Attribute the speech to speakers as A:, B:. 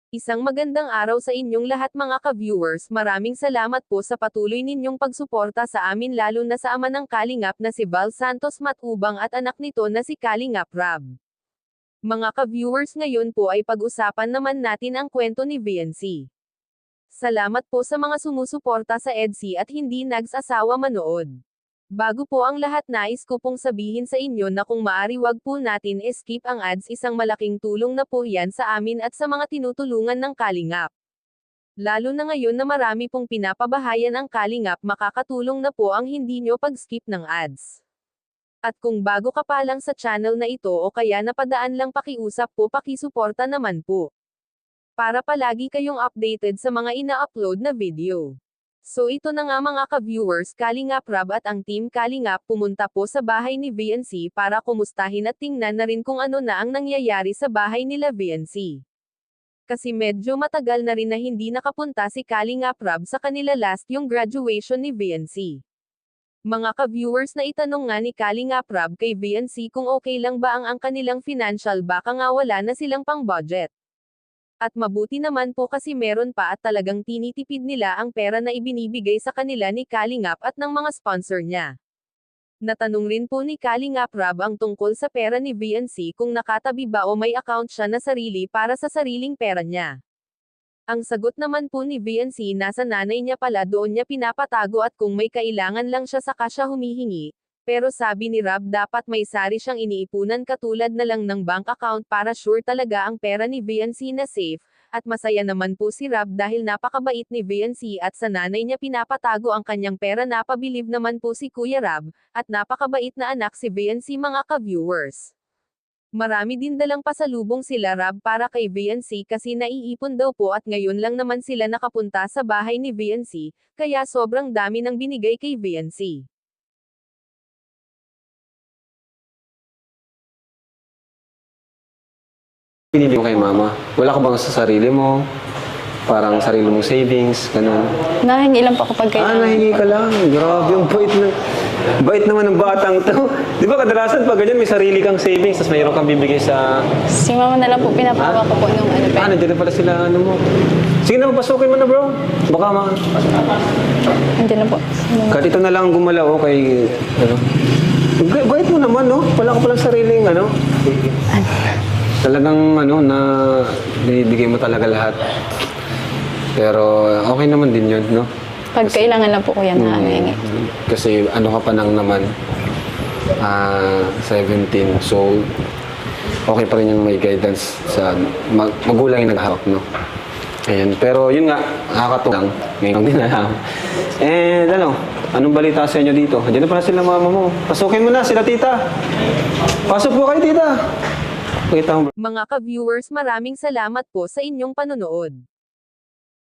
A: Isang magandang araw sa inyong lahat mga ka-viewers. Maraming salamat po sa patuloy ninyong pagsuporta sa amin lalo na sa ama ng Kalingap na si Val Santos Matubang at anak nito na si Kalingap Rab. Mga ka-viewers, ngayon po ay pag-usapan naman natin ang kwento ni VNC. Salamat po sa mga sumusuporta sa EDC at hindi nagsasawa manood. Bago po ang lahat, nais ko pong sabihin sa inyo na kung maari wag po natin skip ang ads, isang malaking tulong na po yan sa amin at sa mga tinutulungan ng Kalingap. Lalo na ngayon na marami pong pinapabahayan ang Kalingap, makakatulong na po ang hindi nyo pag-skip ng ads. At kung bago ka pa lang sa channel na ito o kaya napadaan lang, pakiusap po pakisuporta naman po. Para palagi kayong updated sa mga ina-upload na video. So ito na nga mga ka-viewers, Kalingap Rab at ang team Kalingap pumunta po sa bahay ni VNC para kumustahin at tingnan na rin kung ano na ang nangyayari sa bahay nila VNC. Kasi medyo matagal na rin na hindi nakapunta si Kalingap Rab sa kanila, last yung graduation ni VNC. Mga ka-viewers, na itanong nga ni Kalingap Rab kay VNC kung okay lang ba ang kanilang financial, baka nga wala na silang pang budget. At mabuti naman po kasi meron pa at talagang tinitipid nila ang pera na ibinibigay sa kanila ni Kalingap at ng mga sponsor niya. Natanong rin po ni Kalingap Rab ang tungkol sa pera ni VNC kung nakatabi ba o may account siya na sarili para sa sariling pera niya. Ang sagot naman po ni VNC, nasa nanay niya pala, doon niya pinapatago at kung may kailangan lang siya saka siya humihingi. Pero sabi ni Rab, dapat may sari siyang iniipunan katulad na lang ng bank account para sure talaga ang pera ni VNC na safe, at masaya naman po si Rab dahil napakabait ni VNC at sa nanay niya pinapatago ang kanyang pera. Napabilib naman po si Kuya Rab, at napakabait na anak si VNC mga ka-viewers. Marami din dalang pasalubong sila Rab para kay VNC kasi naiipon daw po at ngayon lang naman sila nakapunta sa bahay ni VNC, kaya sobrang dami nang binigay kay VNC.
B: Pinili mo kay mama? Wala ka bang sa sarili mo? Parang sarili mong savings, ganun.
C: Nahingi lang po kapag kailangan.
B: Nahingi ka lang. Grabe, ang bait naman ng batang to. Di ba kadalasan pag ganyan, may sarili kang savings, tapos mayroon kang bibigay sa...
C: Si mama na lang po pinapawa ko po nung ano pa.
B: Nandiyan pala sila, ano mo. Sige na, pasukin mo na bro. Baka
C: Nandiyan na po.
B: Kahit ito na lang gumalaw, kay... Ano? Bait mo naman, no? Wala ka palang sariling, ano? Talagang ano na binibigay mo talaga lahat. Pero okay naman din 'yun, no?
C: Pag kailangan lang po ko yan nahingi.
B: Kasi ano ka pa nang naman 17. So okay pa rin yung may guidance sa magulang yung naghahawak, no? Ayan. Pero yun nga, nakakatuwa ngayon din na. And ano, anong balita sa inyo dito? Diyan na pala sila mama mo. Pasukin mo na sila tita. Pasok po kayo tita.
A: Mga ka-viewers, maraming salamat po sa inyong panonood.